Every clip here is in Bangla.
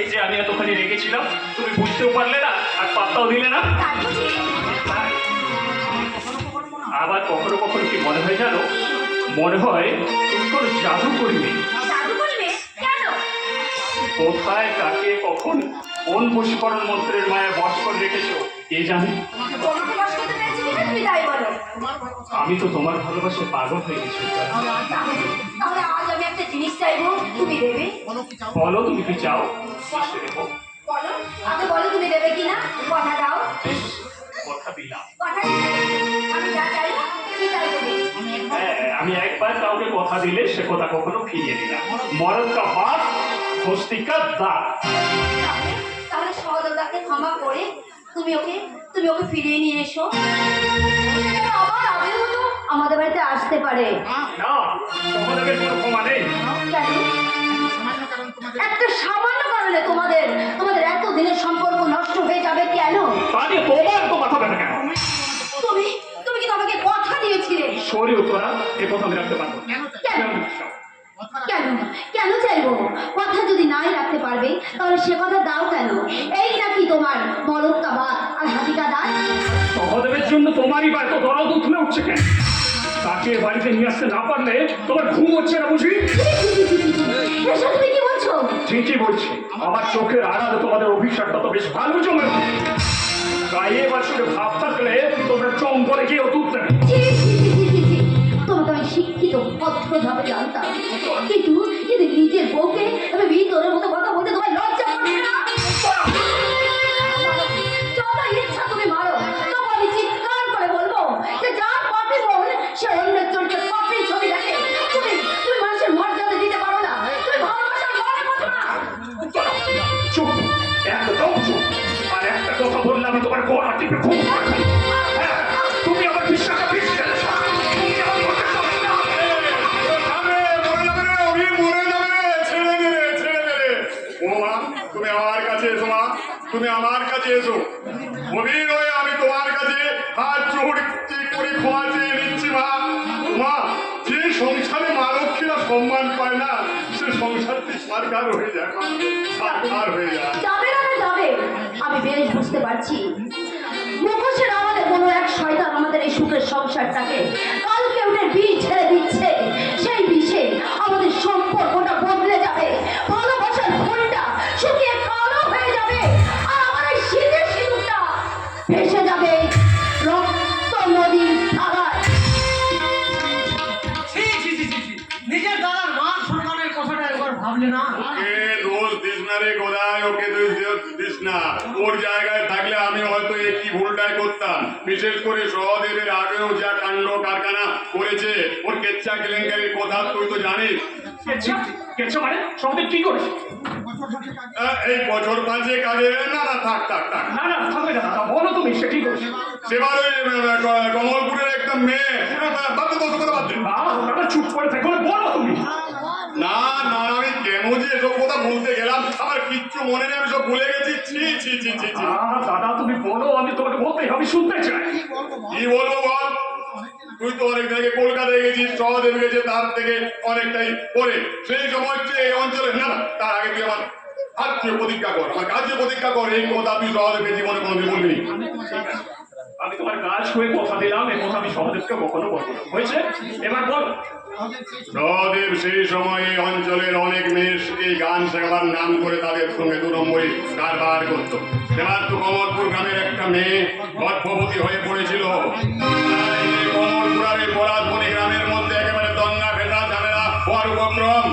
এই যে আমি এতখানি রেগেছিলাম, তুমি বুঝতেও পারলে না আর পাত্তাও দিলে না। আবার কখনো কখনো কি মনে হয় জানো, মনে হয় তুমি কোনো জাদু করবে। কোথায় কাকে কখন কোন বশীকরণ মন্ত্রের মায়া বশ করে রেখেছো কে জানে। আমি তো তোমার ভালোবাসে পাগল হয়ে গেছি। বলো তুমি কি চাও, তুমি দেবে কিনা, কথা দাও। কথা দিলাম। আমি একবার কাউকে কথা দিলে সে কথা কখনো ফিরিয়ে দিলাম। মরদ কা বাত হস্তি কা দাঁত। তাহলে সহদরদাকে ক্ষমা করে তুমি ওকে ফিরিয়ে নিয়ে এসো। আবার আগের মতো আমাদের বাড়িতে আসতে পারে। না, সহদেবের কোনো ক্ষমা নেই। কেন? একটা সামান্য কারণে তোমাদের এত দিনের সম্পর্ক নষ্ট হয়ে যাবে কেন? তাহলে তোমার তো মাথা ব্যথা কেন? তুমি কি আমাকে কথা দিয়েছিলে? সরি উত্তরা, এ কথা আমি রাখতে পারবো। কেন কেন চাইবো? কথা যদি নাই রাখতে পারবে তাহলে সে কথা দাও কেন? এই নাকি তোমার মরদ কা বাত আর হাতি কা দাঁত? সহদেবের জন্য তোমারই বা এত দরদ উঠলে উঠছে কেন? তাকে বাড়িতে নিয়ে আসতে না পারলে তোমার ঘুম হচ্ছে না বুঝি? এসব তুমি কি বলছো? ঠিকই বলছি, আমার চোখের আড়ালে তোমাদের অভিশাপটা তো বেশ ভালো জমে। গায়ে বাছুরে ভাব থাকলে তোমরা চম করে গিয়ে তুলতে। তোমাকে আমি শিক্ষিত ভদ্রভাবে জানতাম, কিন্তু নিজের বউকে আমি ভিতরের মতো কথা বলতে তোমার লজ্জা করবে না? যত ইচ্ছা তুমি মারো, তবু আমি চিৎকার করে বলবো যে যার পাপি বোন সে অন্যের চোখে পাপি ছবি দেখে। তুমি মানুষের মর্যাদা দিতে পারো না, তুমি ভালোবাসার মনে বোঝো না। চুপ, একদম চুপ। আর একটা কথা বললে আমি তোমার গোড়া টিপে খুব তুমি আমার বিশ্বাসটা ফিরিয়ে দিয়েছো। তুমি আমার কাছে এসো মা, তুমি আমার কাছে এসো। অভির হয়ে আমি তোমার কাছে হাত জোড় করে ক্ষমা চেয়ে নিচ্ছি মা। মা, যে সংসারে মা লক্ষ্মীরা সম্মান পায় না সে সংসারটি সারকার হয়ে যায়, সারকার হয়ে যায়। যাবে না যাবে, আমি বেশ বুঝতে পারছি। মুখোশের আমাদের কোনো এক শয়তান আমাদের এই সুখের সংসারটাকে কালকে উঠে বিষ ছেড়ে দিচ্ছে। সেই বিষে আমাদের সম্পর্কটা বদলে যাবে, ভালোবাসার ফুলটা শুকিয়ে কালো হয়ে যাবে, আর আমার এই শীতের সিঁদুরটা ভেসে যাবে রক্ত নদীর ধারায়। নিজের দাদার মান সম্মানের কথাটা একবার ভাবলে না? ওকে দোষ দিস না রে গোদায়, ওকে দোষ দিস না। ওর জায়গায় থাকলে আমি হয়তো একই ভুলটাই করতাম। বিশেষ করে সহদেবের আগেও যা কাণ্ড কারখানা করেছে, ওর কেচ্ছা কেলেঙ্কারির কথা তুই তো জানিস। কেচ্ছা মানে সহদেব কি করেছে? এই বছর পাঁচেক আগে না থাক না থাকবে না, বলো তুমি সে কি করেছে? সেবার ওই কমলপুরের একটা মেয়ে, বাদ দে কথা বাদ দে। চুপ করে থাকো, বলো তুমি। না আমি কেন যে এসব কথা বলতে গেলাম আমার কিচ্ছু মনে নেই, আমি সব ভুলে গেছি। দাদা তুমি বলো, আমি তোমাকে বলতেই আমি শুনতে চাই। কি বলবো বল? তুই তো অনেক জায়গায় কলকাতায় গেছিস, সহদেব গেছে তার থেকে অনেকটাই পরে। সেই সময় হচ্ছে এই অঞ্চলে না, তার আগে তুই আমার হাত দিয়ে প্রতিজ্ঞা কর, আমার কাজে প্রতিজ্ঞা কর, এই কথা তুই সহদেবের জীবনে কোনোদিন বলবি। আমি তোমার কাজ হয়ে কথা দিলাম, এই কথা আমি সহদেবকে কখনো বলবো না, হয়েছে? এবার বল। সহদেব সেই সময় এই অঞ্চলের অনেক মেয়েকে গান শেখাবার নাম করে তাদের সঙ্গে 2 নম্বরই কারবার করত। এবার তো কমলপুর গ্রামের একটা মেয়ে গর্ভবতী হয়ে পড়েছিল। কমলপুর আর এই পরাতমণি গ্রামের মধ্যে একেবারে দঙ্গা ভেজা ঝামেলা হওয়ার উপক্রম।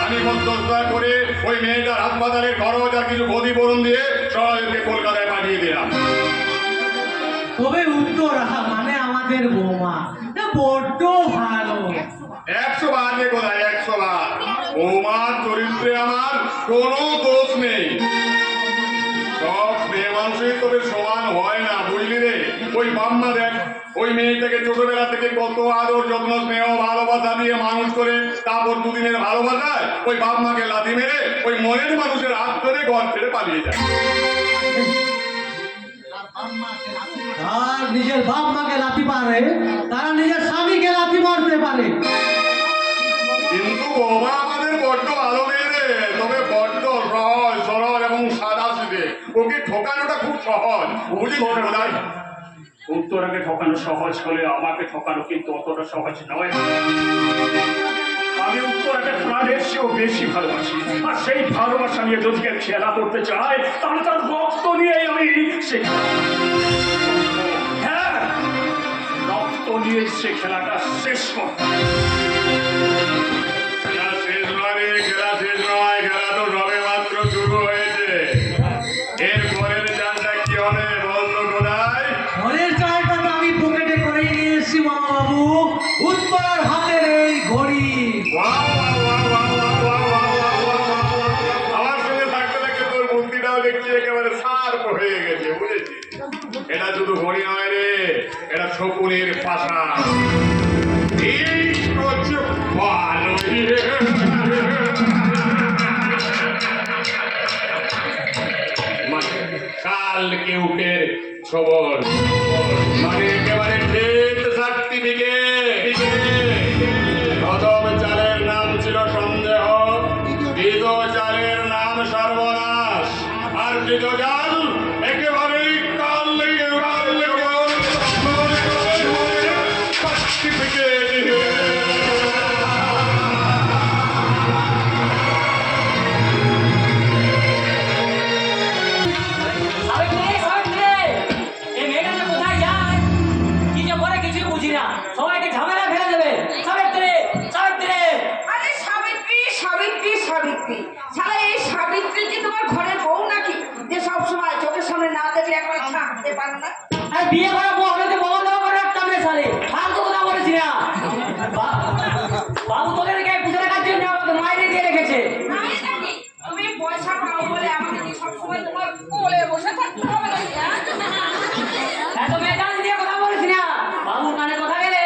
আমি মধ্যস্থতা করে ওই মেয়েটার হাসপাতালের খরচ আর কিছু ক্ষতিপূরণ দিয়ে সহদেবকে কলকাতায় পাঠিয়ে দিলাম। তবে উত্তরা মানে আমাদের বৌমা বড্ড ভালো। 100 বার রে কোথায়, 100 বার। বৌমার চরিত্রে আমার কোনো দোষ নেই। সব মেয়ে মানুষই তবে সমান হয় না, বুঝলি রে? ওই বাম্মা দেখ, ওই মেয়েটাকে ছোটবেলা থেকে কত আদর যত্ন স্নেহ ভালোবাসা দিয়ে মানুষ করে, তারপর 2 দিনের ভালোবাসায় ওই বাপ-মাকে লাথি মেরে ওই মনের মানুষের হাত ধরে ঘর ছেড়ে পালিয়ে যায়। আর নিজের বাপ মাকে লাথি পারে, তারা নিজের স্বামীকে লাথি মারতে পারে। কিন্তু বৌমা আমাদের বড্ড ভালো মেয়ে রে, তবে বড্ড সহজ সরল এবং ওকে ঠকানোটা খুব সহজ, বুঝেছিস বোধহয়? উত্তরাকে ঠকানো সহজ হলে আমাকে ঠকানো কিন্তু অতটা সহজ নয়। আমি উত্তরাকে প্রাণের চেয়েও বেশি ভালোবাসি, আর সেই ভালোবাসা নিয়ে যদি কেউ খেলা করতে চায় তাহলে তার রক্ত নিয়েই আমি সেই হ্যাঁ রক্ত নিয়ে সে খেলাটা শেষ করব। খেলা শেষ নয়, খেলা শেষ নয়, খেলা তো সবে মাত্র শুরু হয়েছে। এর পরের চালটা কি হবে বলতো কোথায়? ঘরের চালটা তো আমি পকেটে করে নিয়ে এসেছি মামা বাবু, উত্তরার হাতের এই ঘড়ি। আমার সঙ্গে থাকতে থাকতে তোর বুদ্ধিটাও দেখছি একেবারে সার্প হয়ে গেছে, বুঝেছিস? এটা শুধু ঘড়ি নয় রে, এটা শকুনের পাশা। এই হচ্ছে ভালো। কালকে উঠে খবর, মানে একেবারে ডেট সার্টিফিকেট। প্রথম চালের নাম ছিল সন্দেহ, দ্বিতীয় চালের নাম সর্বনাশ, আর তৃতীয় চাল একেবারেই সবাইকে ঝামেলা ফেলে দেবে। সাবিত্রী, সাবিত্রী, আরে সাবিত্রী, সাবিত্রী, সাবিত্রী, শালা এই সাবিত্রী কি তোমার ঘরের বউ নাকি, যে সব সময় চোখের সামনে না দেখলে একবার থাকতে পারো না? আর বিয়ে করা বউ হলে বাবা দেওয়া করে একটা মেয়ে সালে ফালতু কথা বলেছি না। বাবু তোদের গায়ে পুজো রাখার জন্য আমাকে মাইনে দিয়ে রেখেছে। নাই নাকি? তুমি পয়সা পাও বলে আমাকে কি সবসময় তোমার কোলে বসে থাকতে হবে নাকি? এত মেজাজ দিয়ে কথা বলেছি না। বাবুর কানে কথা গেলে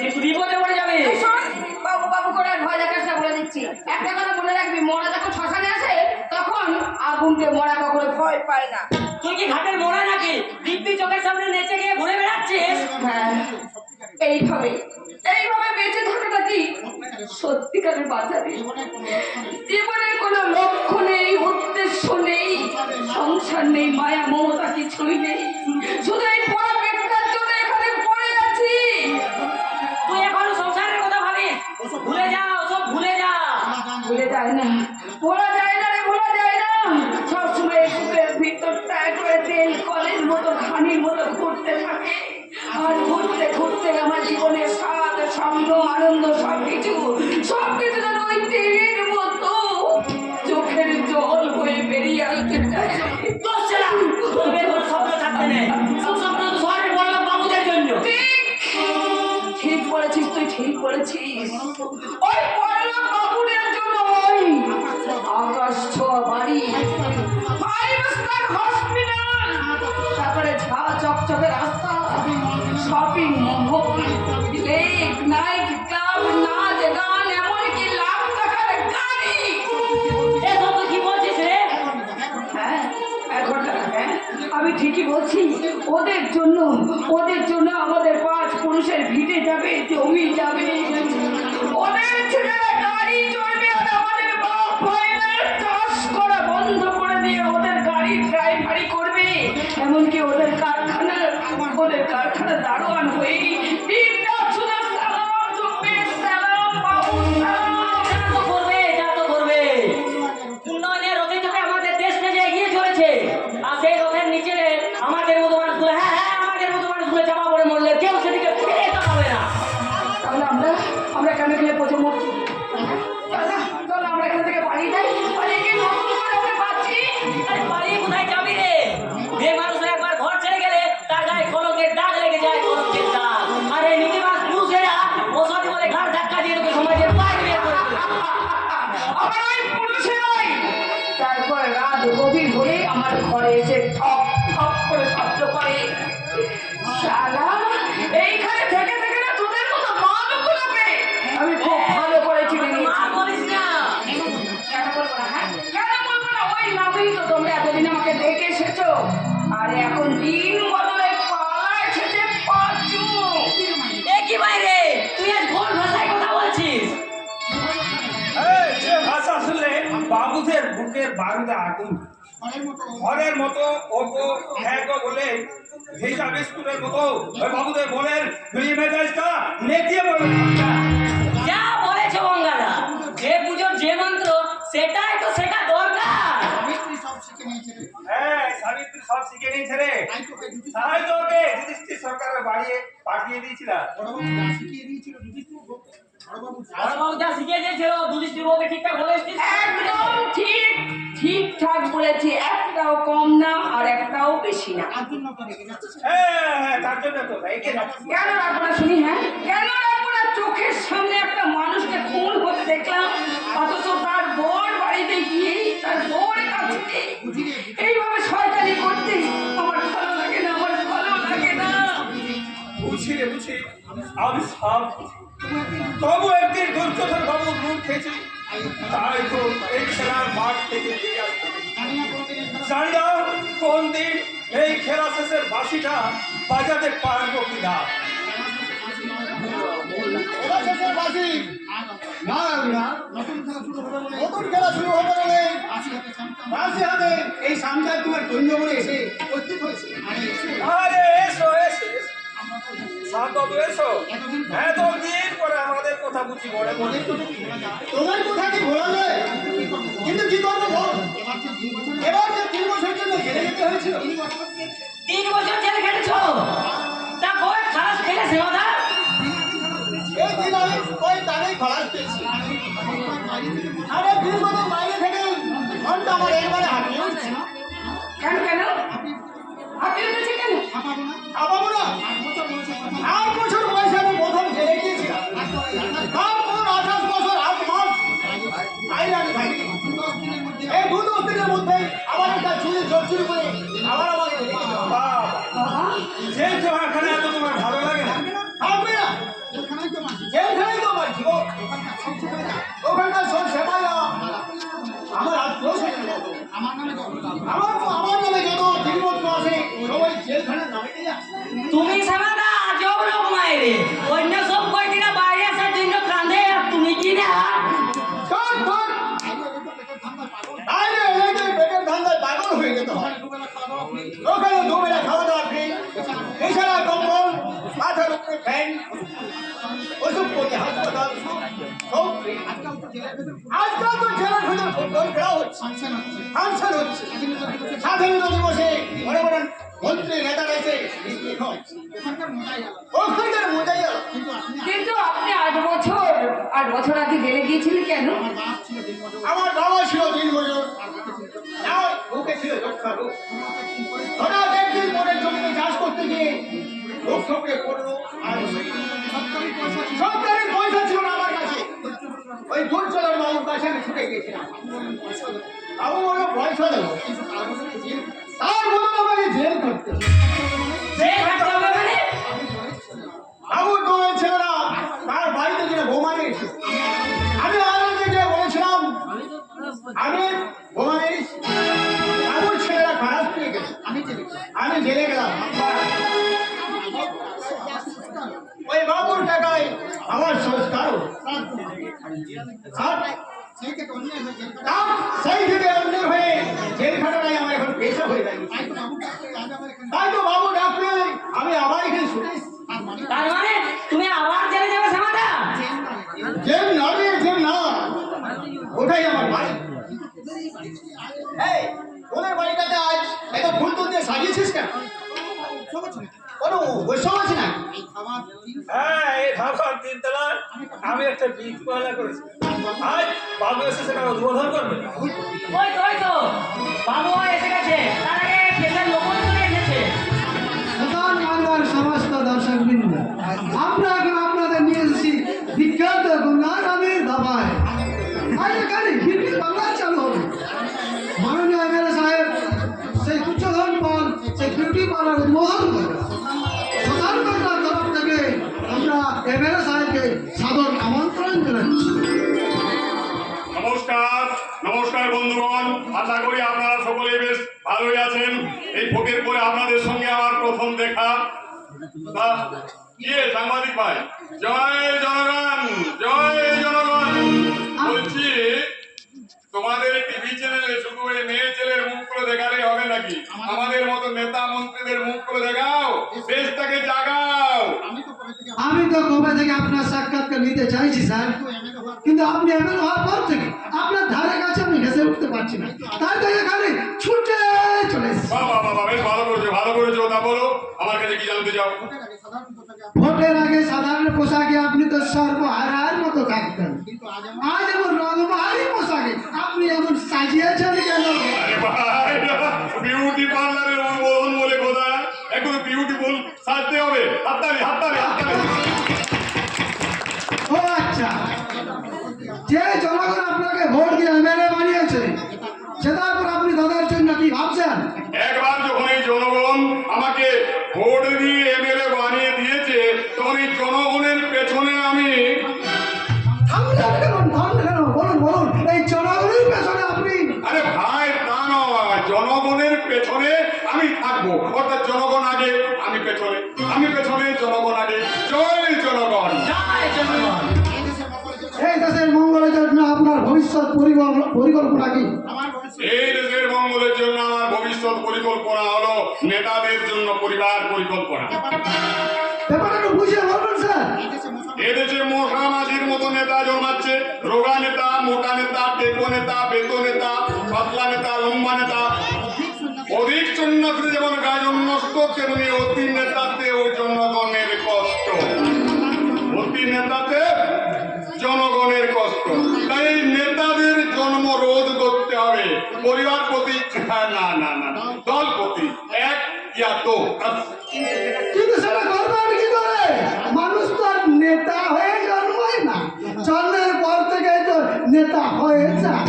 একটু বিপদে পড়ে যাবে। এই শোন, বাবু বাবু করে আর ভয় দেখাস না, বলে দিচ্ছি। একটা কথা মনে রাখবি, মরা যখন শ্মশানে আসে তখন আগুনকে মরা কখনো ভয় পায় না। তুই কি ঘাটের মোড়া নাকি দিব্যি চোখের সামনে নেচে গিয়ে ঘুরে বেড়াচ্ছিস? হ্যাঁ, এইভাবে এইভাবে বেঁচে থাকাটা কি সত্যিকারের বাঁচাবে? জীবনের কোনো লক্ষ্য নেই, উদ্দেশ্য নেই, সংসার নেই, মায়া মমতা কিছুই নেই, শুধু এই পড়া পেটটার জন্য এখানে পড়ে আছি। তুই এখনো সংসারের কথা ভাবিস? ভুলে যা, সব ভুলে যা। ভুলে যায় না, ভোলা যায় না রে, ভোলা যায় না। সবসময় এই বুকের ভিতরটা একবারে তেল কলের মতো, খানির মতো ঘুরতে থাকে, আর ঘুরতে ঘুরতে আমার জীবনের স্বাদ, ছন্দ, আনন্দ সবকিছু যেন ওই তেলের মতো চোখের জল হয়ে বেরিয়ে আসতে চায়। তোর ছেলে, তোর মেয়ের কোনো স্বপ্ন থাকতে নেই। সব স্বপ্ন তো শহরের বড়লোক বাবুদের জন্য। ঠিক বলেছিস, তুই ঠিক বলেছিস। ওই বড়লোক বাবুদের জন্য ওই আকাশ ছোঁয়া বাড়ি, 5 স্টার হসপিটাল, তারপরে ঝা চকচকে রাস্তা, shopping mall, lake night club, নাচ গান, এমনকি লাখ টাকার গাড়ি। এসব তুই কি বলছিস রে? হ্যাঁ, 1 ঘন্টা। হ্যাঁ, আমি ঠিকই বলছি। ওদের জন্য আমাদের 5 পুরুষের ভিটে যাবে, জমি যাবে, ওদের ছেলেরা গাড়ি চড়বে, আর আমাদের বাপ ভাইরা চাষ করা বন্ধ করে দিয়ে ওদের গাড়ি ড্রাইভারি করবে, এমনকি ওদের কারখানা দারোয়ান হয়ে দিনরাত শুধু সালাম ঢুকবে, সালাম বাবু, সালাম। যা তো করবে, যা তো করবে। উন্নয়নের রথে চোখে আমাদের দেশটা যে এগিয়ে চলেছে, আর সেই রথের নিচে আমাদের মতো মানুষগুলো, হ্যাঁ হ্যাঁ, আমাদের মতো মানুষগুলো চাপা পড়ে মরলে কেউ সেদিকে ফিরে তাকাবে না। তাহলে আমরা কেন গেলে প্রথম মরছি? চল আমরা এখান থেকে পালিয়ে যাই, পালিয়ে গিয়ে নতুন করে আমরা পাচ্ছি। আরে পালিয়ে কোথায় যাবি রে? যে মানুষ একবার ঘর ছেড়ে গেলে তার গায়ে কলঙ্কের দাগ লেগে যায়, কলঙ্কের দাগ। আর এই নীতিবাজ পুরুষেরা ওসব বলে ঘাড় ধাক্কা দিয়ে তোকে সমাজের বাইরে বের করে দেবে। আমার ওই পুরুষেরাই তারপর রাত গভীর হলে আমার ঘরে এসে ঠক ঠক করে শব্দ করে। শালা, এইখানে থেকে থেকে না তোদের মতো মালগুলোকে আমি খুব ভালো করে চিনি। মা বলিস না। কেন বলবো না? হ্যাঁ, কেন বলবো না? ওই নামেই তো তোমরা এতদিন আমাকে দেখে এসেছো, আর এখন দিন বদলে পালা এসেছে পাঁচু। এ কি বাইরে? তুই আজ কোন ভাষায় কথা বলছিস? সে ভাষা শুনলে বাবুদের বুকের বারুদে আগুন ঘরের মতো ওগো হ্যাঁ গো বলে ভেজা বিস্কুটের মতো ওই বাবুদের বলেন মিলিয়ে মেজাজটা নেতিয়ে পড়বে। যা বলেছো গঙ্গাদা, যে পুজোর যে মন্ত্র সেটাই তো শেখা দরকার। হ্যাঁ সাবিত্রী সব শিখে নিয়েছে রে, তাই তো ওকে যুধিষ্ঠির সরকারের বাড়িয়ে পাঠিয়ে দিয়েছিলাম। বড়বাবু যা শিখিয়ে দিয়েছিল যুধিষ্ঠির বউকে ঠিকঠাক বলেছিস? একদম ঠিক, ঠিকঠাক বলেছি, একটাও কম না আর একটাও বেশি না। হ্যাঁ হ্যাঁ তার জন্য তো এগিয়ে যাচ্ছি। কেন রাখবো না শুনি? হ্যাঁ কেন রাখবো না? চোখের সামনে একটা মানুষকে খুন হতে দেখলাম, অথচ তার বর বাড়িতে গিয়ে তার বর কাছে এইভাবে শয়তানি করতে আমার ভালো লাগে না, আমার ভালো লাগে না। বুঝি রে বুঝি, আমি সব বুঝি। তবু একদিন দুর্যোধন বাবু নুন খেয়েছি, তাই তো এই খেলার মাঠ থেকে ফিরে আসতে জানি না কোন দিন এই খেলা শেষের বাঁশিটা বাজাতে পারবো কিনা। নতুন খেলা শুরু হবে বলে বাঁশি হাতে এই সামনে তোমার দৈন্য বলে এসে উপস্থিত হয়েছে। আরে এসো এসো এসো। সান্তবাবু এসো, এতদিন পরে আমাদের কথা বুঝি মনে পড়ে। তোমার কথা কি ভোলা যায়, কিন্তু কি করবো বল, এবার যে 3 বছরের জন্য জেলে যেতে হয়েছিল। 3 বছর জেলে খেটেছো, তা বউয়ের খালাস খেলে সেবাদা? এই দিন আমি ওই তারেই খলাস পেয়েছি। আরে দীর্ঘদিন বাইরে থেকে ঘন্টা আমার একবারে হাঁপিয়ে উঠছে। কেন কেন হাঁপিয়ে উঠেছে কেন? আপাবো না, 8 বছর বয়সে আমি প্রথম জেলে গিয়েছিলাম। তারপর 28 বছর 8 মাস বাইরে আমি থাকি। এই 2-10 দিনের মধ্যে আমার একটা চুরি জোর চুরি করে আবার আমাকে জেলে যেতে হবে। বাবা জেল তোমারখানে এত তোমার ভালো লাগে না? থাকবে না, জেলখানাই তো আমার জীবন। ওখানকার সব সেবাইরা আমার আত্মীয় স্বজন মতো। আমার নামে যত জিনিসপত্র আছে সবাই জেলখানার নামেতেই আছে। তুমি সেবাদা আজব লোক মায়েরে, অন্য সব কয়দিনা বাইরে আসার জন্য কাঁদে, আর তুমি কি না? শোন, শোন। বাইরে এলে তো এই পেটের ধান্দায় পাগল হয়ে যেতে হয়। ওখানে দুবেলা খাওয়া দাওয়া ফ্রি, এছাড়া কম্বল, মাথার উপরে ফ্যান, ওষুধ করতে হাসপাতাল সব ফ্রি। আজকাল তো জেলার ভেতর ফুটবল খেলা হচ্ছে, ফাংশন হচ্ছে, স্বাধীনতা দিবসে বড় বড় মন্ত্রী নেতারা এসে পিকনিক হচ্ছে। ওখানকার মজাই আলাদা। কিন্তু আপনি 8 বছর আগে জেলে গিয়েছিলেন কেন? আমার বাবা ছিল 3 বছর, আর ওকে ছিল যক্ষা রোগ। হঠাৎ একদিন মনের জমিতে চাষ করতে গিয়ে রোগ ঠকরে পড়লো, আর সরকারি পয়সা ছিল না আমার কাছে। ওই দুর্যোধন বাবুর কাছে আমি ছুটে গিয়েছিলাম। বাবু বললো পয়সা দেবো, তার বদলে আমাকে জেল করতে। জেল খাটতে হবে মানে? বাবুর দোয়ের ছেলেরা তার বাড়িতে গিয়ে বোমা মেরেছে। আমি আনন্দে গিয়ে বলেছিলাম আমি বোমা মেরেছি। বাবুর ছেলেরা খারাপ পেয়ে গেছে, আমি জেলে গেলাম। ওই বাবুর টাকায় আমার সংস্কার হলো। আর সেই থেকে অন্যের হয়ে জেল খাটাটাই আমার এখন পেশা হয়ে যায়। তাই তো বাবু ডাকলে আমি আবার এখানে ছুটে এসেছি। তার মানে তুমি আবার জেলে যাবে সেবাদা? জেল না রে, জেল না, ওটাই আমার বাড়ি। এই ওদের বাড়িটাতে আজ এত ফুল তুল দিয়ে সাজিয়েছিস কেন? কোনো বৈষম্য আছে না? হ্যাঁ এই ধাবার 3 তলায় আমি একটা বীজ পয়লা করেছি, আজ বাবু এসে সেটা উদ্বোধন করবে। ওই তো বাবু এসে গেছে, তার আগে কেসের লোকন চলে এসেছে। প্রধান বাংলার সমস্ত দর্শকবৃন্দ, আমরা এখন আপনাদের নিয়ে এসেছি বিখ্যাত গঙ্গা নামের ধাবায়। আজ এখানে বিউটি পার্লার চালু হবে। মাননীয় এমএলএ সাহেব সেই দুর্যোধন পাল সেই বিউটি পার্লার উদ্বোধন করবে। প্রধান বাংলার তরফ থেকে আমরা এমএলএ সাহেবকে সাদর আমন্ত্রণ জানাচ্ছি। নমস্কার, নমস্কার বন্ধুগণ, আশা করি আপনারা সকলেই বেশ ভালোই আছেন। এই ফকির করে আপনাদের সঙ্গে আমার প্রথম দেখা। তা কি সাংবাদিক ভাই, জয় জনগণ, জয় জনগণ। বলছি তোমাদের টিভি চ্যানেলে শুধু ওই মেয়ে ছেলের মুখগুলো দেখালেই হবে নাকি? আমাদের মতো নেতা মন্ত্রীদের মুখগুলো দেখাও, দেশটাকে জাগাও। আমি তো কবে থেকে আপনার সাক্ষাৎকার নিতে চাইছি স্যার, কিন্তু আপনি এমএলএ হওয়ার পর থেকে আপনার ধারে কাছে আমি ঘেসে উঠতে পারছি না, তাই তো এখানে ছুটে চলে এসেছি। বাবা বাবা, বেশ ভালো করেছো। তা বলো, আমার কাছে কি জানতে চাও? ভোটের আগে সাধারণ পোশাকে আপনি তো সর্বহারার মতো থাকতেন, আজ এমন রংবাহারি পোশাকে আপনি এমন সাজিয়েছেন কেন? আরে ভাই, বিউটি পার্লারের উদ্বোধন বলে কথা, এখন বিউটিফুল সাজতে হবে। হাততালি। ও আচ্ছা, যে জনগণ আপনাকে ভোট দিয়ে এমএলএ বানিয়েছে সেটার পর আপনি তাদের জন্য কি ভাবছেন? একবার যখন এই জনগণ আমাকে ভোট দিয়ে এমএলএ বানিয়ে দিয়েছে, তখন এই জনগণের পেছনে আমি থামলেন কেন? বলুন, এই জনগণের পেছনে আপনি? আরে ভাই, তা নয়, জনগণের পেছনে আমি থাকবো, অর্থাৎ জনগণ আগে আমি পেছনে, জনগণ আগে। জয় জনগণ। জয় জনগণ। এই দেশের মঙ্গলের জন্য আপনার ভবিষ্যৎ পরিকল্পনা কি? এই দেশের মঙ্গলের জন্য আমার ভবিষ্যৎ পরিকল্পনা হলো নেতাদের জন্য পরিবার পরিকল্পনা। ব্যাপারটা একটু বুঝিয়ে বলবেন স্যার। এদেশে মশা মাছির মতো নেতা জন্মাচ্ছে, রোগা নেতা, মোটা নেতা, টেকো নেতা, বেতো নেতা, পাতলা নেতা, লম্বা নেতা। অধিক সন্ন্যাসে যেমন গাজন নষ্ট, তেমনি অতি নেতাতে ও জনগণের কষ্ট। অতি নেতাতে জনগণের কষ্ট। তাই নেতাদের জন্ম রোধ করতে হবে। পরিবার প্রতি না, দল প্রতি এক ইয়া তো। কিন্তু সেটা করবেন কি করে? মানুষ তো আর নেতা হয়ে জন্মায় না, জন্মের পর থেকেই তো নেতা হয়ে যায়।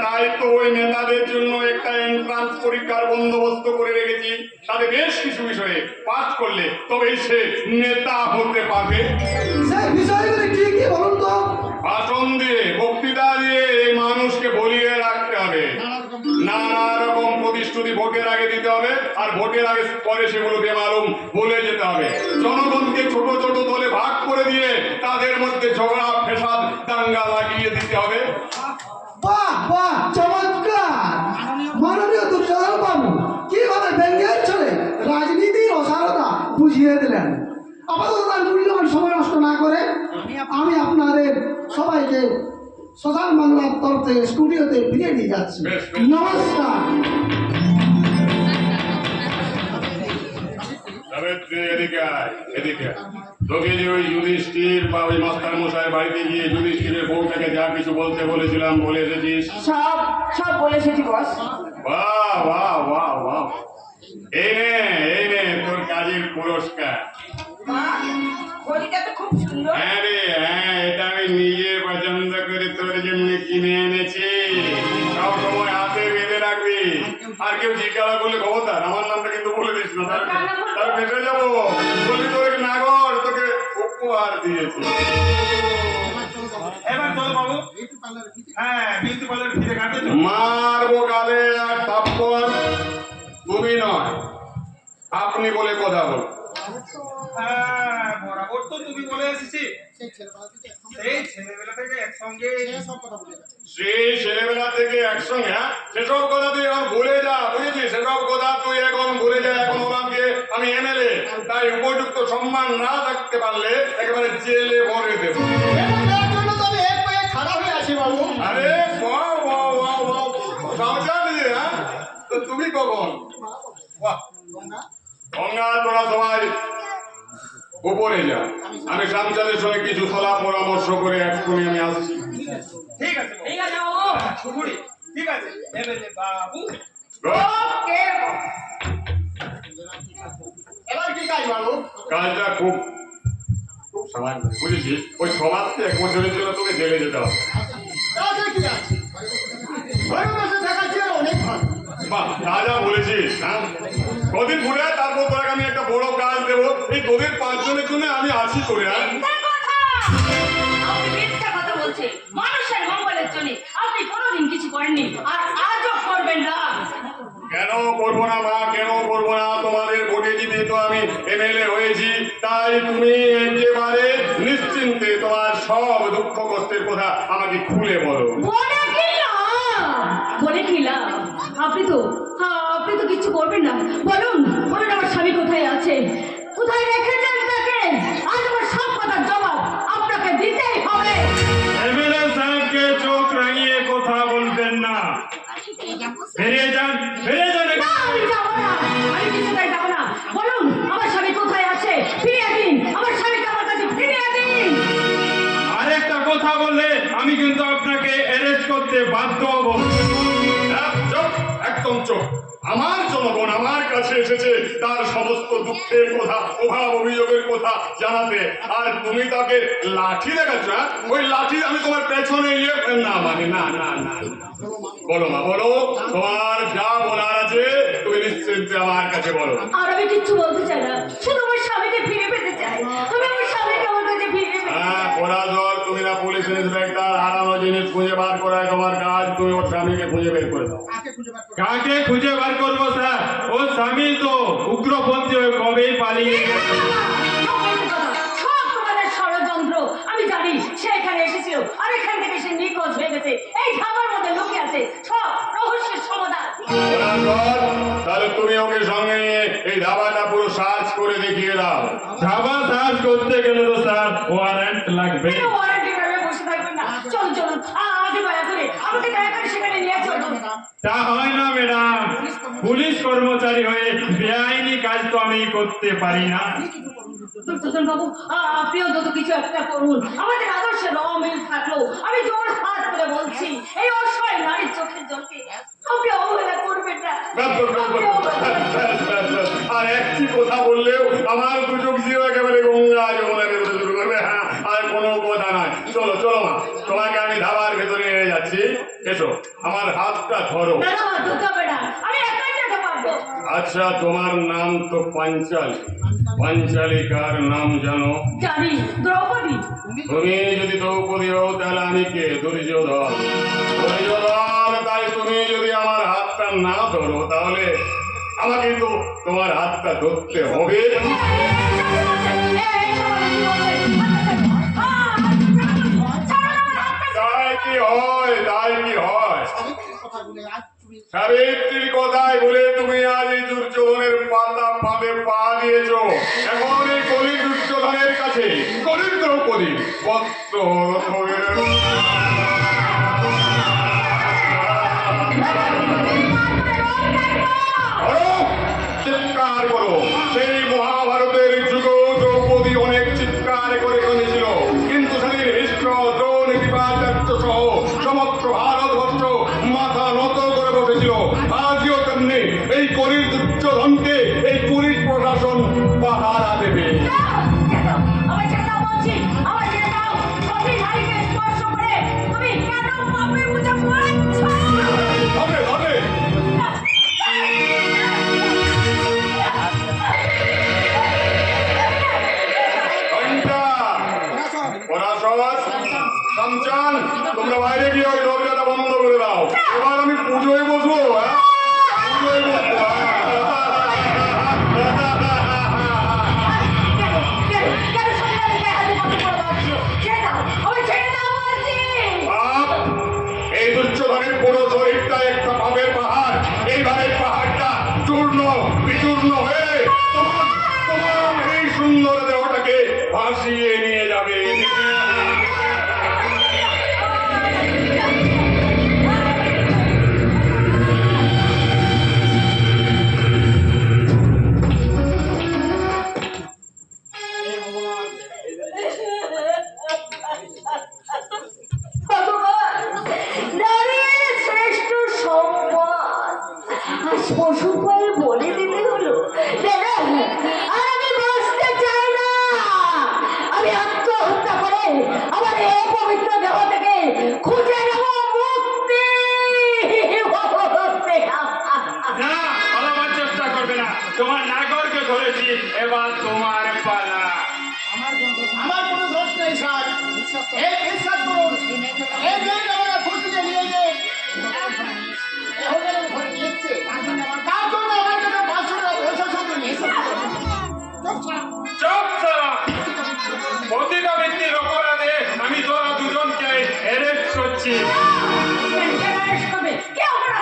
তাই তো ওই নেতাদের জন্য একটা এন্ট্রান্স পরীক্ষার বন্দোবস্ত করে রেখেছি। তাতে বেশ কিছু বিষয়ে পাস করলে তবেই সে নেতা হতে পারবে। সেই বিষয়গুলি কি বলুন তো? ভাষণ দিয়ে, বক্তৃতা দিয়ে এই মানুষকে বলিয়ে রাখতে হবে। নানা রকম প্রতিশ্রুতি ভোটের আগে দিতে হবে, আর ভোটের আগে পরে সেগুলো বেমালুম বলে যেতে হবে। জনগণকে ছোট ছোট দলে ভাগ করে দিয়ে তাদের মধ্যে ঝগড়া ফেসাদ দাঙ্গা লাগিয়ে দিতে হবে। বাহ, চমৎকার! মাননীয় দুর্যোধন বাবু কিভাবে ব্যঙ্গের ছলে রাজনীতির অসারতা বুঝিয়ে দিলেন। আপাতত তার মূল্যবান সময় নষ্ট না করে আমি আপনাদের সবাইকে সোশ্যাল বাংলার তরফ থেকে স্টুডিওতে ফিরিয়ে নিয়ে যাচ্ছি। নমস্কার। এদিকে তোকে যে ওই যুধিষ্ঠির বা ওই মাস্টার মশাই বাড়িতে গিয়ে যুধিষ্ঠিরের বউটাকে যা কিছু বলতে বলেছিলাম বলে এসেছিস? সব বলে এসেছি বস। বাহ। এই নে তোর কাজের পুরস্কার। বলিটা তো খুব সুন্দর। হ্যাঁ, এটা আমি নিজে পছন্দ করে তোর জন্য কিনে এনেছি। সব সময় হাতে বেঁধে রাখবি, আর কেউ জিজ্ঞাসা করলে খবরদার আমার নামটা কিন্তু বলে দিস না, তার বেঁধে যাবো। বলবি তোকে নাগর তোকে উপহার দিয়েছে। এবার চলো বাবু। হ্যাঁ, বিউটি পার্লার ফিরে কাটে। মারবো গালে আর থাপ্পড়। তুমি নয়, আপনি বলে কথা বল। হ্যাঁ, বরাবর তো তুমি বলে এসেছি। সেই ছেলেবেলা থেকে একসঙ্গে। সেই ছেলেবেলা থেকে একসঙ্গে, হ্যাঁ, সেসব কথা তুই এখন ভুলে যা, বুঝেছিস? সেসব কথা তুই এখন ভুলে যা। এখন ওনাকে আমি এমএলএ, তাই উপযুক্ত সম্মান না থাকতে পারলে একেবারে জেলে ভরে দেব। আরে হ্যাঁ, তো তুমি কখন? গঙ্গা, তোরা সবাই উপরে যা, আমি সামচাঁদের সঙ্গে কিছু সলা পরামর্শ করে এক্ষুনি আমি আসছি। ঠিক আছে বাবু। শুভুরি, ঠিক আছে এমএলএ বাবু। এবার কি কাজ বাবু? কাজটা খুব সামান্য, বুঝেছিস? ওই সমাজকে 1 বছরের জন্য তোকে জেলে যেতে হবে। তাতে কি আছে? ঘরে বসে থাকার চেয়ে অনেক ভালো। বাহ, যা বলেছিস। হ্যাঁ, কদিন ঘুরে আয়, তারপর তোকে আমি একটা বড় কাজ দেবো। এই তোদের 5 জনের জন্য আমি আছি তোরে। আপনি মিথ্যা কথা বলছেন। মানুষের মঙ্গলের জন্য আপনি কোনোদিন কিছু করেননি, আর আজও করবেন না। কেন করবো না মা, কেন করবো না? তোমাদের ভোটে জিতে তো আমি এমএলএ হয়েছি, তাই তুমি একেবারে নিশ্চিন্তে তোমার সব দুঃখ কষ্টের কথা আমাকে খুলে বলো। বলে বলে কি লাভ? আপনি তো কিচ্ছু করবেন না। বলুন বলুন আমার স্বামী কোথায় আছে, কোথায় রেখেছেন তাকে? আজ আমার সব কথার জবাব আপনাকে দিতেই হবে। এমএলএ সাহেবকে চোখ রাঙিয়ে কথা বলবেন না। বেরিয়ে যান, বেরিয়ে যান। না, আমি যাবো না, আমি কিছুতেই যাবো না। বলুন আমার স্বামী কোথায় আছে, ফিরিয়ে দিন আমার স্বামীকে, আমার কাছে ফিরিয়ে দিন। আরেকটা কথা বললে আমি কিন্তু আপনাকে অ্যারেস্ট করতে বাধ্য হব। চুপ, একদম চুপ। আমার জনগণ আমার কাছে এসেছে তার সমস্ত দুঃখের কথা, অভাব অভিযোগের কথা জানাতে, আর তুমি তাকে লাঠি দেখাচ্ছ? ওই লাঠি আমি তোমার পেছনে নিয়ে না, মানে না না না। বলো মা, বলো, তোমার যা বলার আছে তুমি নিশ্চিন্তে আমার কাছে বলো। আর আমি কিচ্ছু বলতে চাই না, শুধু আমার স্বামীকে ফিরে পেতে চাই। আমি আমার স্বামীকে আমার কাছে ফিরে পেতে হ্যাঁ, চাই। পরাজয়, তুমি না পুলিশ ইন্সপেক্টর, হারানো জিনিস খুঁজে বার করায় তোমার কাজ। তুমি ওর স্বামীকে খুঁজে বের করে দাও। কাকে খুঁজে বার করবো স্যার? ও স্বামী তো উগ্রপন্থী হয়ে কবেই পালিয়ে গেছে। সব তোমাদের ষড়যন্ত্র। আমি জানি সে এখানে এসেছিল আর এখান থেকে সে নিখোঁজ হয়ে গেছে। এই ধাবার মধ্যে লুকিয়ে আছে সব রহস্যের সমাধান। পরাজয়, তাহলে তুমি ওকে সঙ্গে নিয়ে এই ধাবাটা পুরো সার্চ করে দেখিয়ে দাও। ধাবা সার্চ করতে গেলে তো স্যার ওয়ারেন্ট লাগবে। কেন ওয়ারেন্টি করে বসে থাকবেন না? চলুন চলুন, আমাকে দয়া করে সেখানে নিয়ে চলুন। তা হয় না ম্যাডাম, পুলিশ কর্মচারী হয়ে বেআইনি কাজ তো আমি করতে পারি না। দুর্যোধন বাবু, আপনি অন্তত কিছু একটা করুন। আমাদের আদর্শের অমিল থাকলো আমি জোর হাত করে বলছি, এই অসহায় নারীর চোখের জলকে আপনি অবহেলা করবেন না। আপনি অবহেলা করবেন না। আর একটি কথা বললেও আমার দুচোখ দিয়ে একেবারে গঙ্গা যমুনা বেরোতে শুরু করবে। হ্যাঁ, আর কোনো কথা নাই। চলো চলো মা, তোমাকে আমি ধাবার ভেতরে নিয়ে যাচ্ছি। এসো, আমার হাতটা ধরো। না না, ধরতে হবে না, আমি একাই যেতে পারবো। আচ্ছা, তোমার নাম তো পাঞ্চালী। পাঞ্চালিকার নাম জানো? জানি, দ্রৌপদী। তুমি যদি দ্রৌপদী হও তাহলে আমি কে? দুর্যোধন। দুর্যোধন, তাই তুমি যদি আমার হাতটা না ধরো তাহলে আমাকে তো তোমার হাতটা ধরতে হবে। তাই কি হয়, তাই কি হয়? সাবিত্রীর কথাই বলে তুমি আজ এই দুর্যোধনের পাতা পাবে পা দিয়েছ। এখন এই কলি দুর্যোধনের কাছে কলির দ্রৌপদী পত্র হবে। চিৎকার করো। সেই মহাভারতের যুগ দ্রৌপদী অনেক চিৎকার করে কাঁদেছিল, কিন্তু সেদিন ভীষ্ম, দ্রোণ, কৃপাচার্য সহ সমগ্র ভারতবর্ষ মাথা নত করে বসেছিল। আজও তেমনি এই কলির দুর্যোধনকে এই পুলিশ প্রশাসন পাহারা দেবে। ধরে ধরে কাঞ্চন, তোমরা বাইরে গিয়ে ওই দরজাটা বন্ধ করে দাও। এবার আমি পুজোয় বসবো। হ্যাঁ, পুজোয় বসবো। এই দুর্যোধনের পুরো শরীরটা একটা পাপের পাহাড়। এইভাবে পাহাড়টা চূর্ণ বিচূর্ণ হয়ে তোমার এই সুন্দর দেহটাকে ভাসিয়ে নিয়ে যাবে। পশু পায়ে বলে দিতে হলো, আর আমি বাঁচতে চাই না। আমি আত্মহত্যা করে আমার এই পবিত্র দেহ থেকে খুঁজে নেব মুক্তি। না, পালাবার চেষ্টা করবে না। তোমার নাগরকে ধরেছি, এবার তোমার পালা। আমার কোনো দোষ নেই স্যার, এই বিশ্বাস করুন। এই যে আমরা খুঁজতে নিয়ে যে হোটেলের ঘরে নিচ্ছে, তার জন্য আমার কাছে 500 টাকা প্রশাসন নিয়েছে। চুপ সারা। প্রতিটা ব্যক্তির অপরাধে আমি তোরা দুজনকে অ্যারেস্ট করছি। কে অপরাধ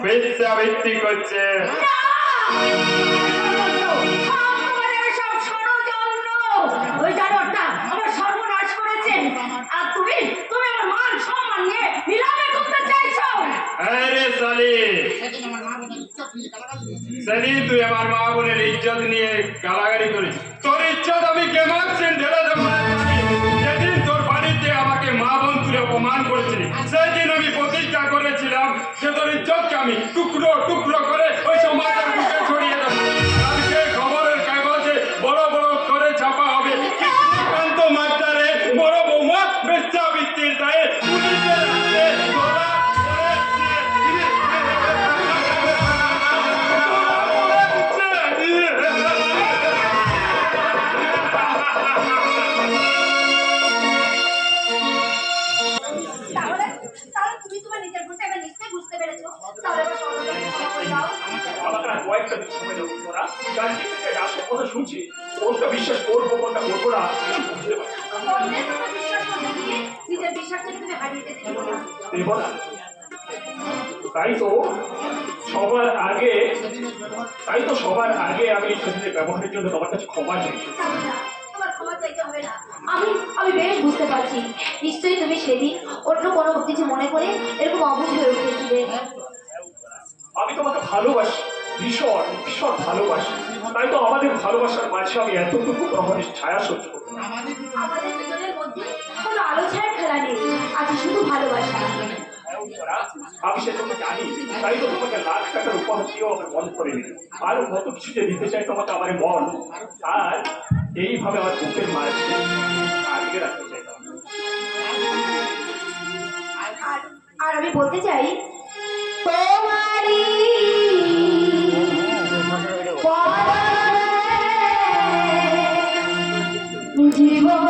ভিত্তি করছে। তোমার এসব ষড়যন্ত্র। ওই জানোয়ারটা আমার সর্বনাশ করেছেন। আর তুমি আমার মান সম্মান নিয়ে নিলামে করতে চাইছো। আরে সালি, সেদিন তুই আমার মা বোনের ইজ্জত নিয়ে গালাগালি করিস। তোর ইজ্জত আমি কেমন ঢেলে দেবো? যেদিন তোর বাড়িতে আমাকে মা বোন তুলে অপমান করেছিলি, সেদিন আমি প্রতিজ্ঞা করেছিলাম যে তোর ইজ্জতকে আমি টুকরো টুকরো করে ওই সমাজের মুখে ছড়িয়ে দেবো। কালকে খবরের কাগজে বড় বড় করে ছাপা হবে, কৃষ্ণকান্ত মাস্টারে বড় বৌমা বেশ্যাবৃত্তির দায়ে পুলিশের হাতে ধরা তাহলে তুমি তোমার নিজের ভুলটা এবার নিশ্চয়ই বুঝতে পেরেছো। তাহলে এবার সর্বজনীন ক্ষমা করে দাও। আমাকে আর কয়েকটা দিন সময় দেবো তোরা। যার দিক থেকে আসল কথা শুনছি, কোনটা বিশ্বাস করবো কোনটা করবো না কিছু বুঝতে পারছি না। অন্যের উপর বিশ্বাস করতে গিয়ে নিজের বিশ্বাসটাকে তুমি হারিয়ে যেতে দিও না। দেবো না। তাই তো সবার আগে আমি সেদিনের ব্যবহারের জন্য তোমার কাছে ক্ষমা চাইছি। তোমার ক্ষমা চাইতে হবে না। আমি বেশ বুঝতে পারছি, নিশ্চয়ই তুমি সেদিন অন্য কোনো কিছু মনে করে এরকম অবুঝ হয়ে উঠেছিলে। আমি তোমাকে ভালোবাসি, ভীষণ ভীষণ ভালোবাসি। তাই তো আমাদের ভালোবাসার মাঝে আমি এতটুকু প্রহরের ছায়া সহ্য করতে পারি। আমাদের দুজনের মধ্যে কোনো আলো ছায়ার খেলা নেই, আছে শুধু ভালোবাসা। আমি সেটা জানি, তাই তো তোমাকে লাখ টাকার উপহার দিয়েও আমার মন করে নিল। আরো কত কিছু যে দিতে চাই তোমাকে আমার মন, আর এইভাবে আমার বুকের মাঝে আটকে রাখতে চাই। আর আমি বলতে চাই তোমারই জীবন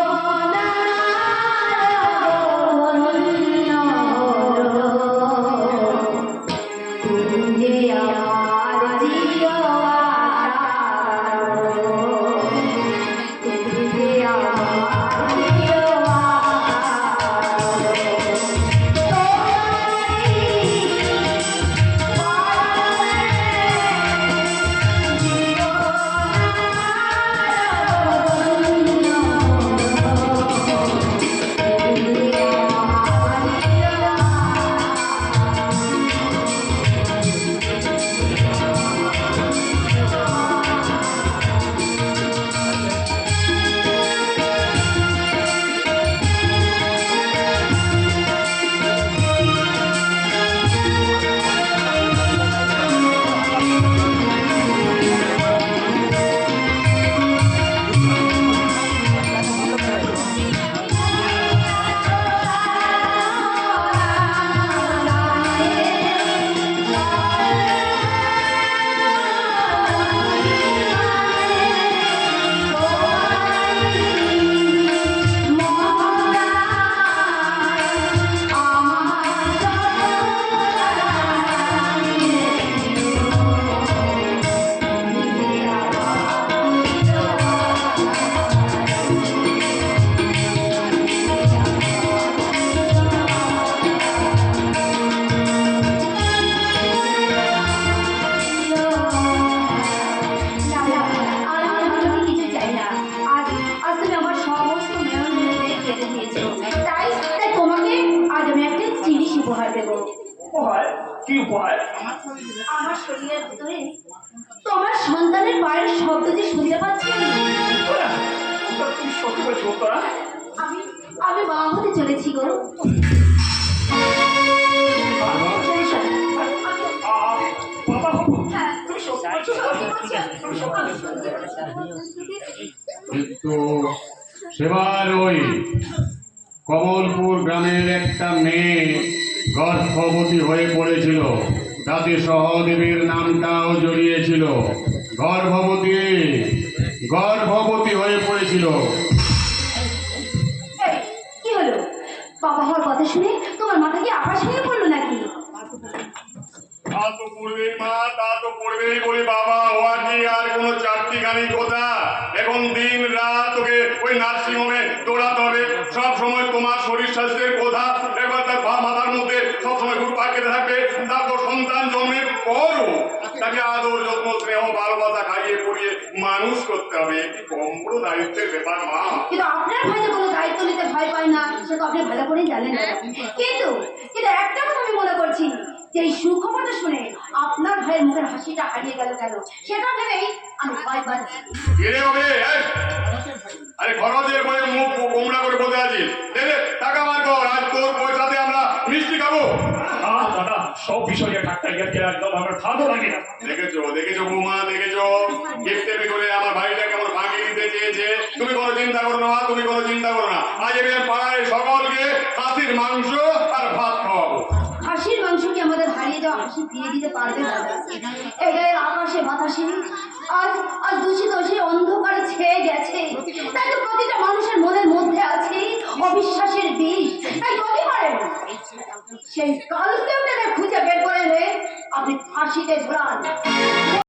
কি উপায়? আমার শরীরের ভিতরে তোমার সন্তানের পায়ের শব্দ যে শুনতে পাচ্ছি। তুমি সত্যি বলছো তোরা? আমি মা হতে চলেছি গো। কিন্তু সেবার ওই কমলপুর গ্রামের একটা মেয়ে গর্ভবতী হয়ে পড়েছিল, তাতে সহদেবীর নামটাও জড়িয়েছিল। গর্ভবতী হয়ে পড়েছিল। কি হলো? বাবা হওয়ার কথা শুনে তোমার মাথা কি আকাশ ভেঙে পড়লো নাকি? তা তো পড়বেই মা, তা তো পড়বেই। বলি বাবা হওয়া কি আর কোনো চারটিখানি কথা? এখন দিন রাত তোকে ওই নার্সিং হোমে দৌড়াতে হবে। সব সময় তোমার শরীর স্বাস্থ্যের কথা এবার তার মাথার মধ্যে সবসময় ঘুরপাক খেতে থাকবে। তারপর সন্তান জন্মের পরও তাকে আদর যত্ন স্নেহ ভালোবাসা খাইয়ে পড়িয়ে মানুষ করতে হবে, একটি কম বড় দায়িত্বের ব্যাপার মা। কিন্তু আপনার ভাই যে কোনো দায়িত্ব নিতে ভয় পায় না সে তো আপনি ভালো করেই জানেন না। কিন্তু কিন্তু একটা কথা আমি মনে করছি যে এই সুখবরটা শুনে আপনার ভাইয়ের মুখের হাসিটা হারিয়ে গেল কেন সেটা ভেবেই আমি ভয় পাচ্ছি। কিরে হবে আরে খরচের বলে মুখ কোমড়া করে বসে আছিস, দেখে টাকা বার কর, আজ তোর পয়সাতে আমরা মিষ্টি খাবো। দাদা সব বিষয়ে ঠাট্টা ইয়ার্কি একদম আমার ভালো লাগে না। দেখেছো বৌমা, দেখেছো গিফটের করে আমার ভাইটা কেমন ভাঙিয়ে দিতে চেয়েছে। তুমি কোনো চিন্তা করো না, তুমি কোনো চিন্তা করো না। আজ আমি পাড়ায় সকলকে খাসির মাংস আর ভাত খাওয়াবো। হাসির মাংস কি আমাদের হারিয়ে যাওয়া হাসি ফিরে দিতে পারবে না? এই গায়ের আকাশে বাতাসে আজ আজ দূষিত সেই অন্ধকারে ছেয়ে গেছে। তাই তো প্রতিটা মানুষের মনের মধ্যে আছে অবিশ্বাসের বিষ। তাই যদি পারেন সেই কালকে খুঁজে বের করে আপনি ফাঁসিতে ঝোলান।